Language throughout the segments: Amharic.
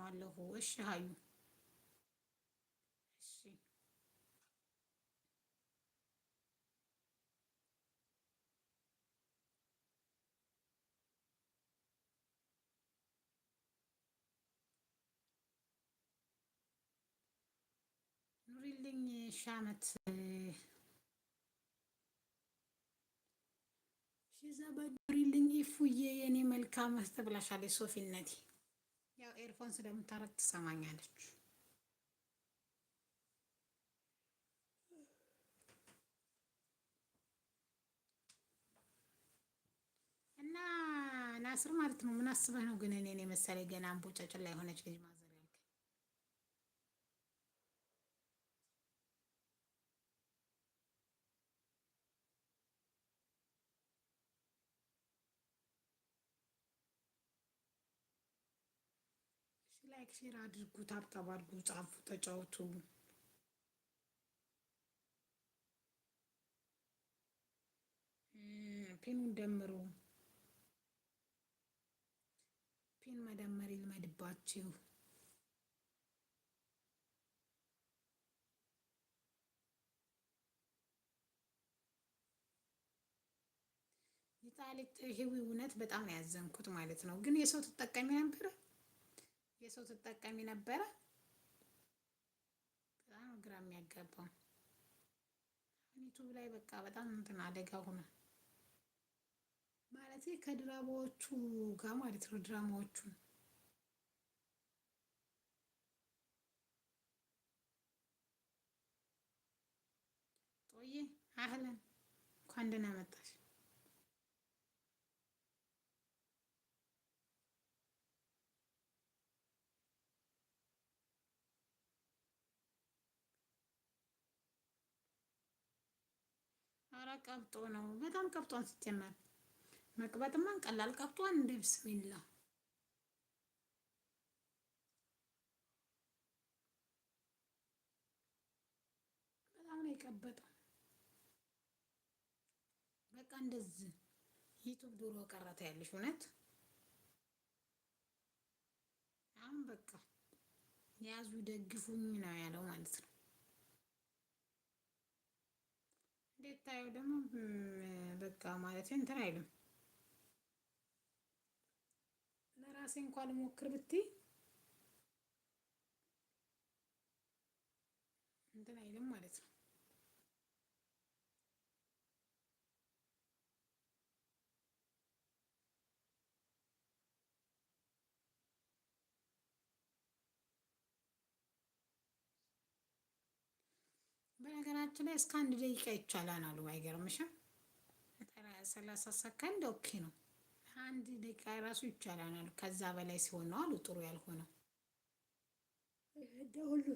እሰማሃለሁ። እሺ ሀዩ። እሺ ኑሪልኝ ሺህ ዓመት ሺህ ዘመን ኑሪልኝ ኢፉዬ የኔ መልካም እህት ብላሻለች ሶፊነቴ። ያው ኤርፎን ስለምታረግ ትሰማኛለች። እና ናስር ማለት ነው። ምን አስበህ ነው ግን እኔን የመሰለ ገና አምቦ ጫጭላ የሆነች ልጅ ማዘር ያልከኝ? እሺ ላይክ ሼር አድርጉ፣ ታብታብ አድርጉ፣ ጻፉ፣ ተጫወቱ። ፒኑን ደምሩ። ፒን መደመር ይልመድባችሁ። የጣሊት ህዊ እውነት በጣም ነው ያዘንኩት ማለት ነው። ግን የሰው ትጠቀሚ ነበረ፣ የሰው ትጠቀሚ ነበረ። በጣም ግራ የሚያጋባው ዩቱብ ላይ በቃ በጣም እንትን አደጋ ሆነ ማለት ከድራማዎቹ ጋር ማለት ነው። ድራማዎቹ ጦዬ አህለን እንኳን ደህና መጣሽ። ኧረ ቀብጦ ነው በጣም ቀብጧን ስትጀመር መቅበጥማ ቀላል ቀብጧን እንደ ብስሚላ በጣም ነው የቀበጠው። በቃ እንደዚህ ዩቱብ ድሮ ቀረተ ያለሽ እውነት አሁን በቃ ያዙ ደግፉኝ ነው ያለው ማለት ነው። እንዴት ታየው ደግሞ በቃ ማለት እንትን አይልም። ለራሴ እንኳን ልሞክር ብትይ እንትን አይልም ማለት ነው። በነገራችን ላይ እስከ 1 ደቂቃ ይቻላል አሉ። አይገርምሽም? 30 ሰከንድ ኦኬ ነው። 1 ደቂቃ ራሱ ይቻላል አሉ። ከዛ በላይ ሲሆን ነው አሉ ጥሩ ያልሆነው። ሁሉ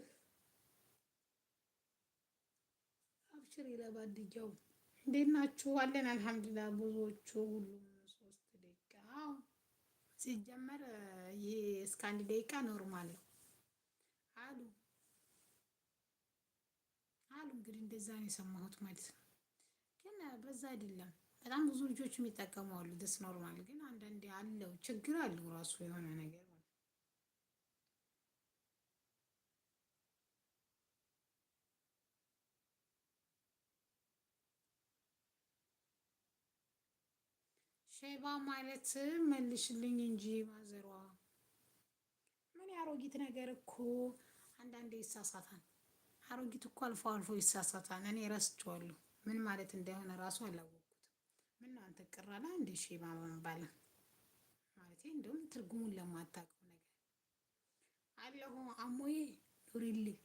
አብሽር ለባድያው እንዴት ናችሁ? አለን አልሐምዱሊላህ። ብዙዎቹ ሁሉም 3 ደቂቃ ሲጀመር ይሄ እስከ 1 ደቂቃ ኖርማል ነው አሉ አሉ። እንግዲህ እንደዛ ነው የሰማሁት ማለት ነው። ግን በዛ አይደለም በጣም ብዙ ልጆች የሚጠቀሙ አሉ። ደስ ኖርማል ግን አንዳንዴ አለው ችግር አለው ራሱ የሆነ ነገር ማለት ነው። ሼባ ማለት መልሽልኝ እንጂ ማዘሯ ምን ያሮጊት ነገር እኮ አንዳንዴ ይሳሳታል። አሮጊት እኮ አልፎ አልፎ ይሳሳታል። እኔ ረስቼዋለሁ ምን ማለት እንደሆነ ራሱ አላወቅኩትም። ምን ነው አንተ ቅር አለህ እንዴ ሼባ መባል? ማለቴ እንደውም ትርጉሙን ለማታውቀው ነገር አለሁ አሞዬ ኑሪልኝ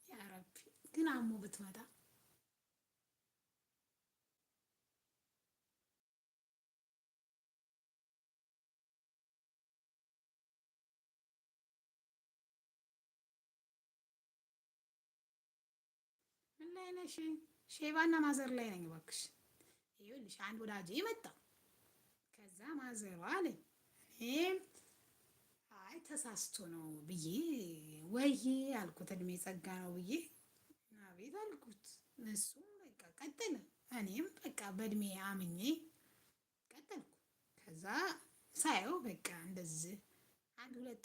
ያ ረቢ። ግን አሞ ብትመጣ ምን ላይ ነሽ? ሼባና ማዘር ላይ ነኝ እባክሽ። ይኸውልሽ አንድ ወዳጄ መጣ። ከዛ ማዘሯ አለኝ እኔም አይ ተሳስቶ ነው ብዬ ወይ አልኩት። እድሜ ጸጋ ነው ብዬ አቤት አልኩት። እሱም በቃ ቀጠለ። እኔም በቃ በእድሜ አምኜ ቀጠልኩ። ከዛ ሳየው በቃ እንደዚህ 1 2